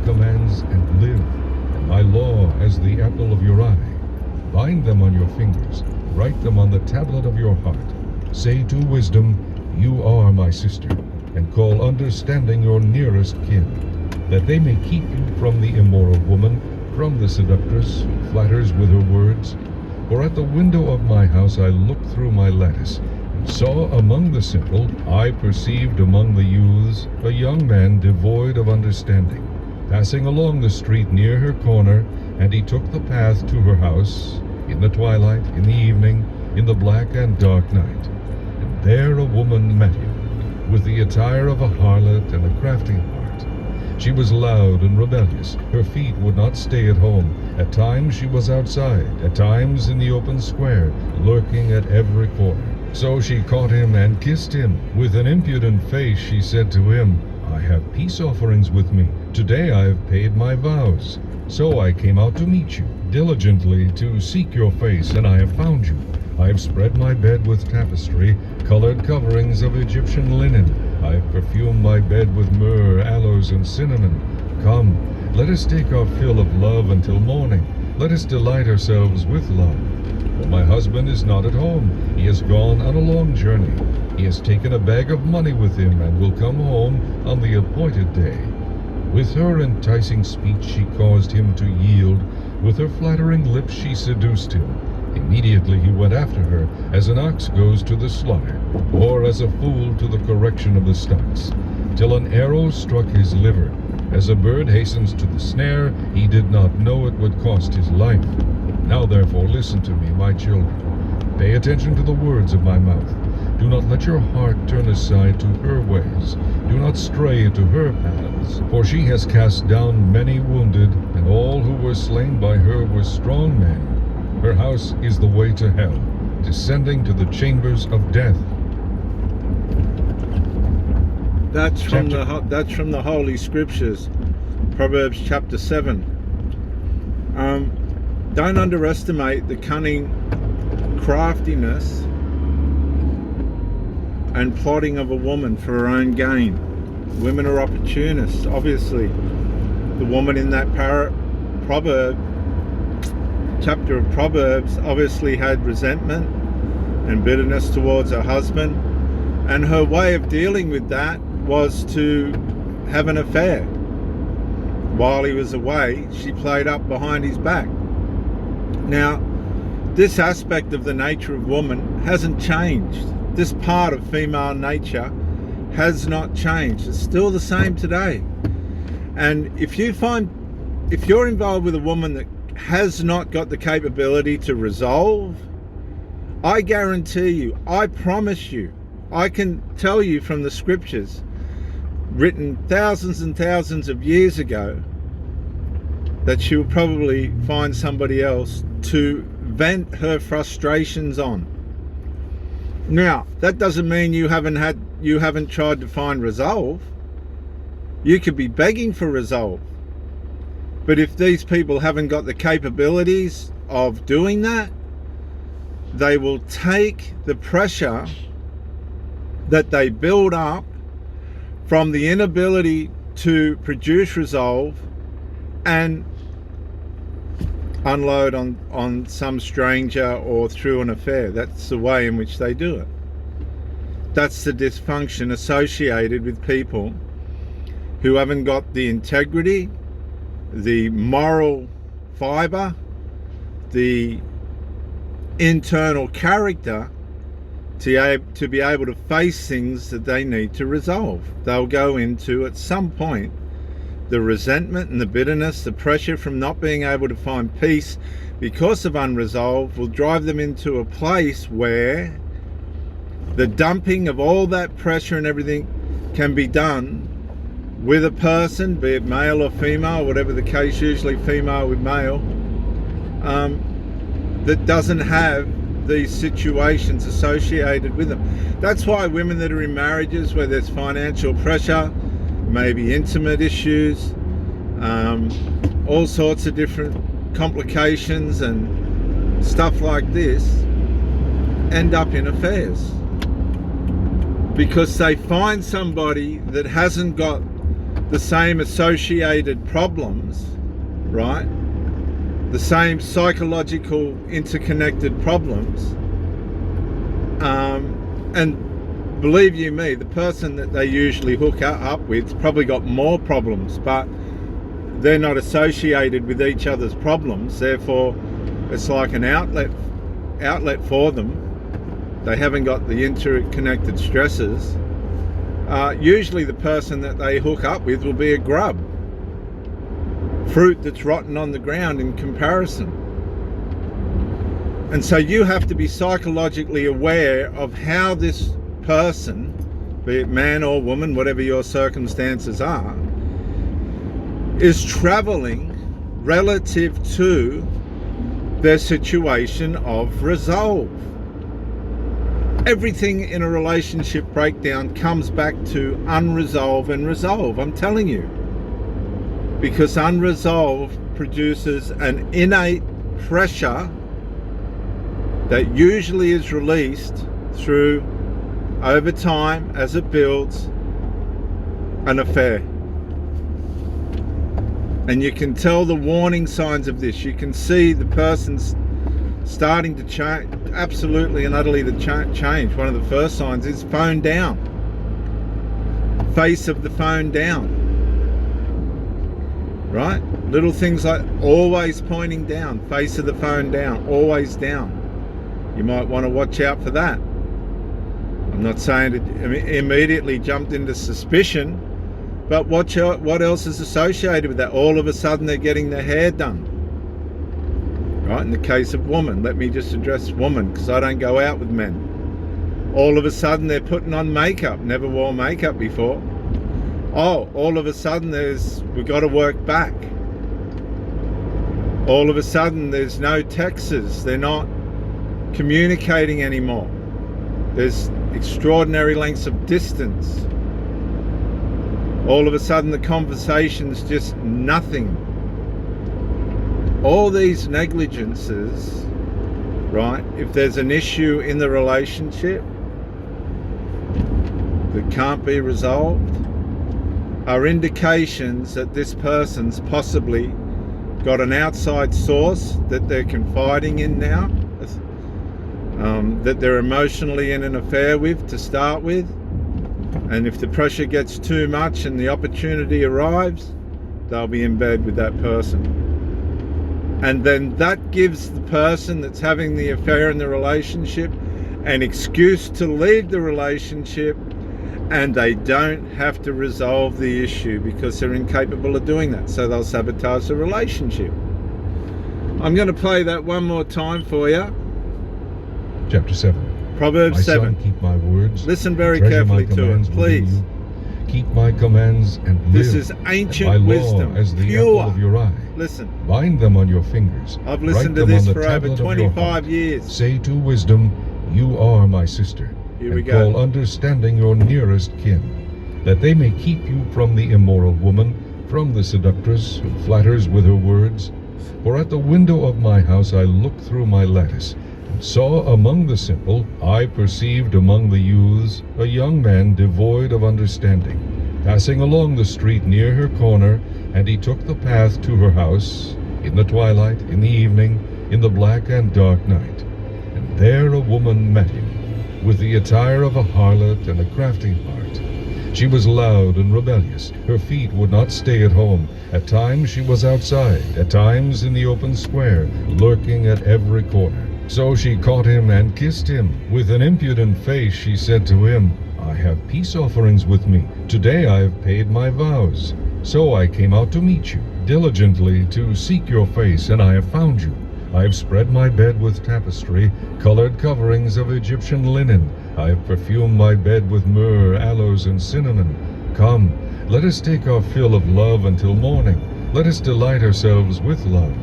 commands and live, and my law as the apple of your eye. Bind them on your fingers, write them on the tablet of your heart. Say to wisdom, you are my sister, and call understanding your nearest kin, that they may keep you from the immoral woman, from the seductress who flatters with her words. For at the window of my house I looked through my lattice, and saw among the simple, I perceived among the youths, a young man devoid of understanding, passing along the street near her corner, and he took the path to her house, in the twilight, in the evening, in the black and dark night. And there a woman met him, with the attire of a harlot and a crafty heart. She was loud and rebellious. Her feet would not stay at home. At times she was outside, at times in the open square, lurking at every corner. So she caught him and kissed him. With an impudent face she said to him, I have peace offerings with me. Today I have paid my vows. So I came out to meet you, diligently to seek your face, and I have found you. I have spread my bed with tapestry, colored coverings of Egyptian linen. I have perfumed my bed with myrrh, aloes, and cinnamon. Come, let us take our fill of love until morning. Let us delight ourselves with love. For my husband is not at home. He has gone on a long journey. He has taken a bag of money with him and will come home on the appointed day. With her enticing speech she caused him to yield. With her flattering lips she seduced him. Immediately he went after her, as an ox goes to the slaughter, or as a fool to the correction of the stocks, till an arrow struck his liver. As a bird hastens to the snare, he did not know it would cost his life. Now therefore listen to me, my children. Pay attention to the words of my mouth. Do not let your heart turn aside to her ways. Do not stray into her paths. For she has cast down many wounded, and all who were slain by her were strong men. Her house is the way to hell, descending to the chambers of death. That's from the Holy Scriptures, Proverbs chapter 7. Don't underestimate the cunning craftiness and plotting of a woman for her own gain. Women are opportunists, obviously. The woman in that chapter of Proverbs obviously had resentment and bitterness towards her husband, and her way of dealing with that was to have an affair. While he was away, she played up behind his back. Now, this aspect of the nature of woman hasn't changed. This part of female nature has not changed. It's still the same today. And if you're involved with a woman that has not got the capability to resolve, I guarantee you, I promise you, I can tell you from the scriptures written thousands and thousands of years ago that she will probably find somebody else to vent her frustrations on. Now, that doesn't mean you haven't tried to find resolve. You could be begging for resolve. But if these people haven't got the capabilities of doing that, they will take the pressure that they build up from the inability to produce resolve and unload on some stranger or through an affair. That's the way in which they do it. That's the dysfunction associated with people who haven't got the integrity, the moral fiber, the internal character to be able to face things that they need to resolve. They'll go into, at some point, the resentment and the bitterness, the pressure from not being able to find peace because of unresolved will drive them into a place where the dumping of all that pressure and everything can be done with a person, be it male or female, whatever the case, usually female with male, that doesn't have these situations associated with them. That's why women that are in marriages where there's financial pressure, maybe intimate issues, all sorts of different complications and stuff like this, end up in affairs. Because they find somebody that hasn't got the same associated problems, right? The same psychological interconnected problems. And believe you me, the person that they usually hook up with's probably got more problems, but they're not associated with each other's problems. Therefore, it's like an outlet for them. They haven't got the interconnected stresses. Usually the person that they hook up with will be a grub. Fruit that's rotten on the ground in comparison. And so you have to be psychologically aware of how this person, be it man or woman, whatever your circumstances are, is traveling relative to their situation of resolve. Everything in a relationship breakdown comes back to unresolved and resolve, I'm telling you. Because unresolved produces an innate pressure that usually is released through, over time, as it builds, an affair. And you can tell the warning signs of this. You can see the person's starting to change, absolutely and utterly to change. One of the first signs is phone down. Face of the phone down. Right? Little things like always pointing down, face of the phone down, always down. You might want to watch out for that. I'm not saying it immediately jumped into suspicion, but watch out what else is associated with that. All of a sudden they're getting their hair done. Right? In the case of women, let me just address women because I don't go out with men. All of a sudden they're putting on makeup, never wore makeup before. Oh, all of a sudden we've got to work back. All of a sudden there's no texts, they're not communicating anymore. There's extraordinary lengths of distance. All of a sudden the conversation's just nothing. All these negligences, right, if there's an issue in the relationship that can't be resolved, are indications that this person's possibly got an outside source that they're confiding in now, that they're emotionally in an affair with to start with. And if the pressure gets too much and the opportunity arrives, they'll be in bed with that person. And then that gives the person that's having the affair in the relationship an excuse to leave the relationship, and they don't have to resolve the issue because they're incapable of doing that. So they'll sabotage the relationship. I'm going to play that one more time for you. Chapter 7. Proverbs My 7. son, keep my words. Listen very Treasure carefully my to it, commands within please. you. Keep my commands and live. This is and ancient my law wisdom, as the pure. apple of your eye. Listen, Bind them on your fingers. I've listened to Write them this on the for over tablet of your 25 heart. years. Say to wisdom, you are my sister. Here we and go. call understanding your nearest kin, that they may keep you from the immoral woman, from the seductress who flatters with her words. For at the window of my house I looked through my lattice, and saw among the simple, I perceived among the youths, a young man devoid of understanding, passing along the street near her corner, and he took the path to her house, in the twilight, in the evening, in the black and dark night. And there a woman met him, with the attire of a harlot and a crafty heart. She was loud and rebellious. Her feet would not stay at home. At times she was outside, at times in the open square, lurking at every corner. So she caught him and kissed him. With an impudent face she said to him, I have peace offerings with me. Today I have paid my vows. So I came out to meet you, diligently to seek your face, and I have found you. I have spread my bed with tapestry, colored coverings of Egyptian linen. I have perfumed my bed with myrrh, aloes, and cinnamon. Come, let us take our fill of love until morning. Let us delight ourselves with love.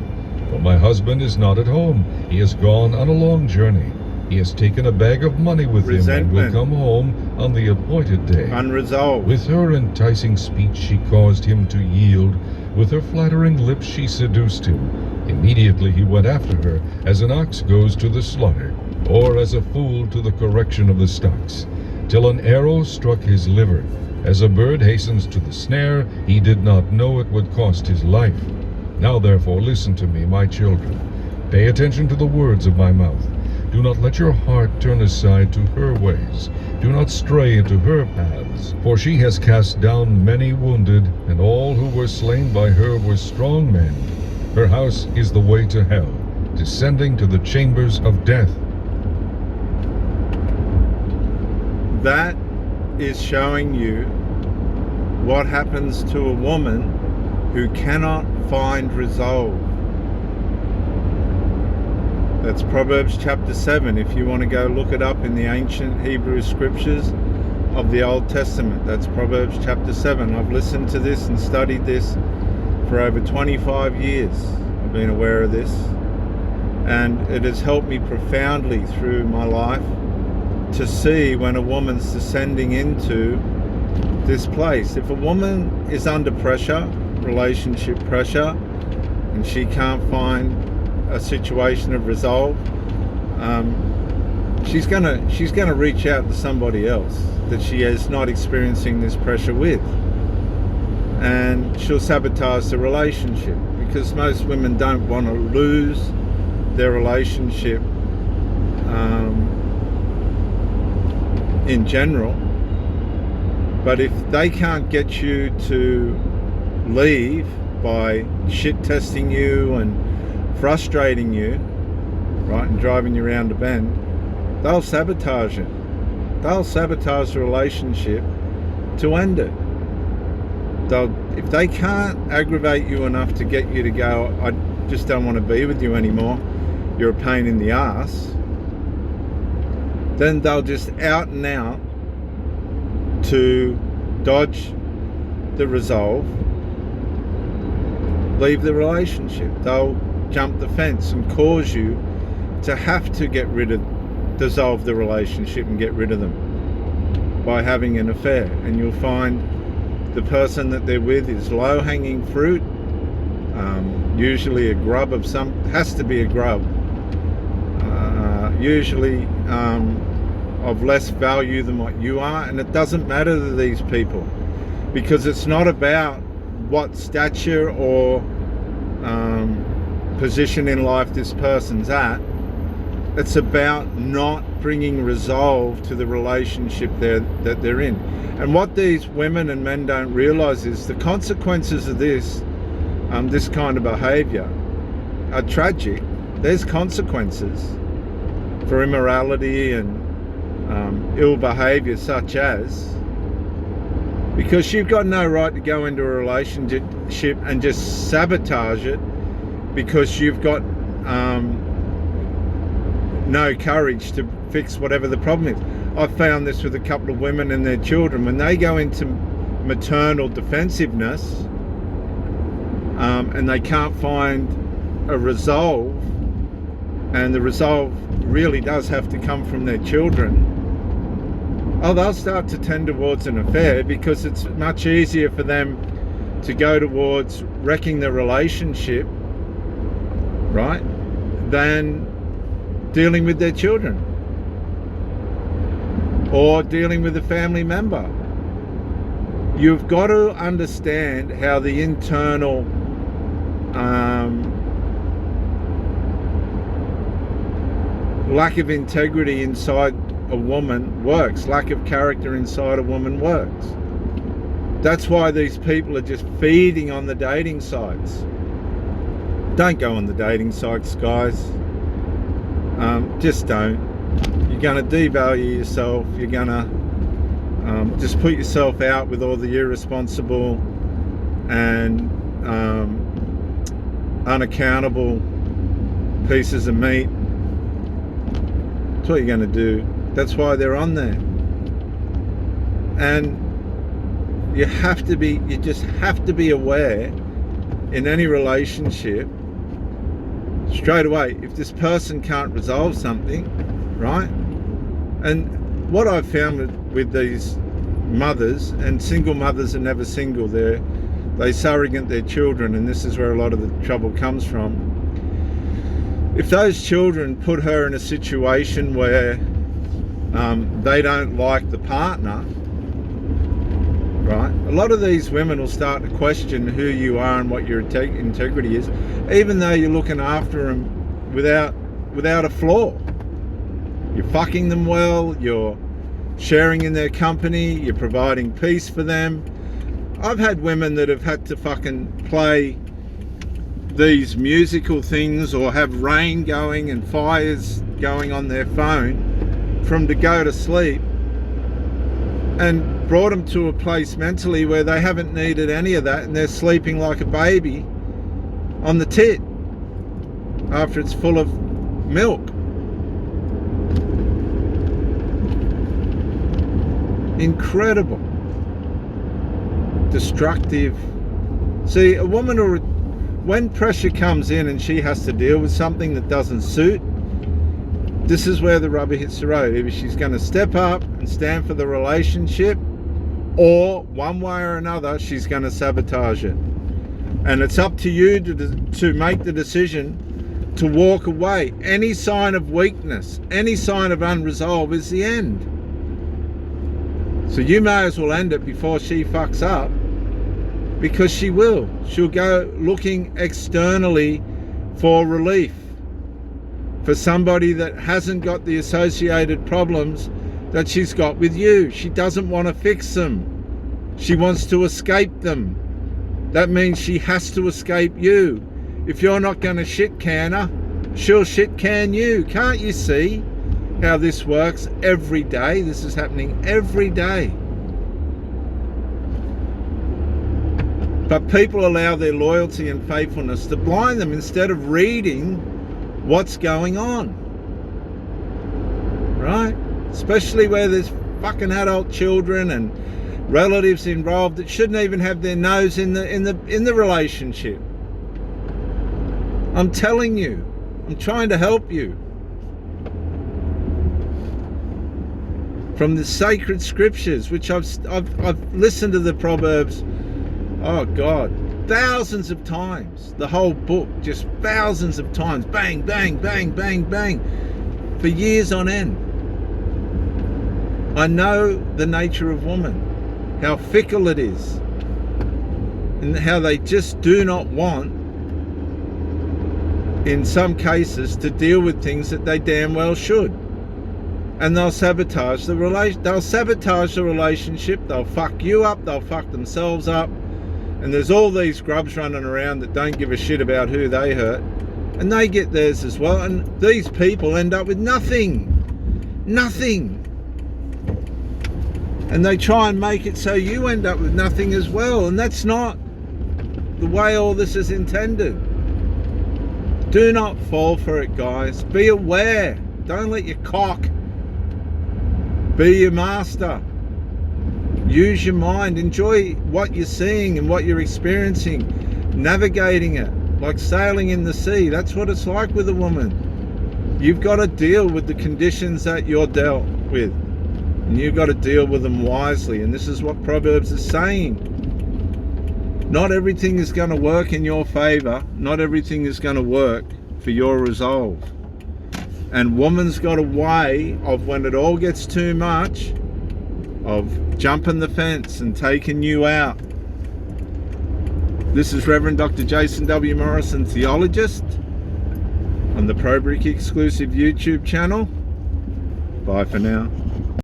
For my husband is not at home. He has gone on a long journey. He has taken a bag of money with him and will come home on the appointed day. Unresolved. With her enticing speech she caused him to yield. With her flattering lips she seduced him. Immediately he went after her, as an ox goes to the slaughter, or as a fool to the correction of the stocks, till an arrow struck his liver, As a bird hastens to the snare, he did not know it would cost his life. Now therefore listen to me, my children. Pay attention to the words of my mouth. Do not let your heart turn aside to her ways. Do not stray into her paths. For she has cast down many wounded, and all who were slain by her were strong men. Her house is the way to hell, descending to the chambers of death. That is showing you what happens to a woman who cannot find resolve. That's Proverbs chapter 7, if you want to go look it up in the ancient Hebrew scriptures of the Old Testament. That's Proverbs chapter 7. I've listened to this and studied this for over 25 years. I've been aware of this, and it has helped me profoundly through my life to see when a woman's descending into this place. If a woman is under pressure, relationship pressure, and she can't find a situation of resolve, she's gonna reach out to somebody else that she is not experiencing this pressure with, and she'll sabotage the relationship, because most women don't want to lose their relationship in general. But if they can't get you to leave by shit testing you and frustrating you, right, and driving you around the bend, they'll sabotage it. They'll sabotage the relationship to end it. If they can't aggravate you enough to get you to go, I just don't want to be with you anymore, you're a pain in the ass, then they'll just out and out to dodge the resolve, leave the relationship. They'll jump the fence and cause you to have to dissolve the relationship and get rid of them by having an affair. And you'll find the person that they're with is low-hanging fruit, usually a grub of has to be a grub, usually of less value than what you are. And it doesn't matter to these people, because it's not about what stature or position in life this person's at. It's about not bringing resolve to the relationship that they're in. And what these women and men don't realize is the consequences of this kind of behavior are tragic. There's consequences for immorality and ill behavior, such as, because you've got no right to go into a relationship and just sabotage it because you've got no courage to fix whatever the problem is. I've found this with a couple of women and their children. When they go into maternal defensiveness and they can't find a resolve, and the resolve really does have to come from their children, they'll start to tend towards an affair, because it's much easier for them to go towards wrecking the relationship, right, than dealing with their children or dealing with a family member. You've got to understand how the internal lack of integrity inside a woman works, lack of character inside a woman works. That's why these people are just feeding on the dating sites. Don't go on the dating sites, guys. Just don't. You're going to devalue yourself. You're going to just put yourself out with all the irresponsible and unaccountable pieces of meat. That's what you're going to do. That's why they're on there. And you just have to be aware in any relationship straight away if this person can't resolve something, right? And what I've found with these mothers, and single mothers are never single, they surrogate their children, and this is where a lot of the trouble comes from. If those children put her in a situation where they don't like the partner, right? A lot of these women will start to question who you are and what your integrity is, even though you're looking after them without a flaw. You're fucking them well, you're sharing in their company, you're providing peace for them. I've had women that have had to fucking play these musical things or have rain going and fires going on their phone for them to go to sleep, and brought them to a place mentally where they haven't needed any of that, and they're sleeping like a baby on the tit after it's full of milk. Incredible. Destructive. See, a woman, when pressure comes in and she has to deal with something that doesn't suit, this is where the rubber hits the road. Either she's going to step up and stand for the relationship, or one way or another she's going to sabotage it. And it's up to you to make the decision to walk away. Any sign of weakness, any sign of unresolved is the end. So you may as well end it before she fucks up, because she will. She'll go looking externally for relief, for somebody that hasn't got the associated problems that she's got with you. She doesn't want to fix them. She wants to escape them. That means she has to escape you. If you're not going to shit can her, she'll shit can you. Can't you see how this works every day? This is happening every day. But people allow their loyalty and faithfulness to blind them instead of reading what's going on, right? Especially where there's fucking adult children and relatives involved that shouldn't even have their nose in the relationship. I'm telling you, I'm trying to help you. From the sacred scriptures, which I've listened to the Proverbs, oh God, thousands of times. The whole book, just thousands of times. Bang, bang, bang, bang, bang. For years on end. I know the nature of woman, how fickle it is, and how they just do not want, in some cases, to deal with things that they damn well should. And they'll sabotage the relationship. They'll fuck you up. They'll fuck themselves up. And there's all these grubs running around that don't give a shit about who they hurt, and they get theirs as well. And these people end up with nothing. And they try and make it so you end up with nothing as well. And that's not the way all this is intended. Do not fall for it, guys. Be aware. Don't let your cock be your master. Use your mind. Enjoy what you're seeing and what you're experiencing. Navigating it like sailing in the sea. That's what it's like with a woman. You've got to deal with the conditions that you're dealt with, and you've got to deal with them wisely. And this is what Proverbs is saying. Not everything is going to work in your favor. Not everything is going to work for your resolve. And woman's got a way of, when it all gets too much, of jumping the fence and taking you out. This is Reverend Dr. Jason W. Morrison, theologist, on the ProBrick exclusive YouTube channel. Bye for now.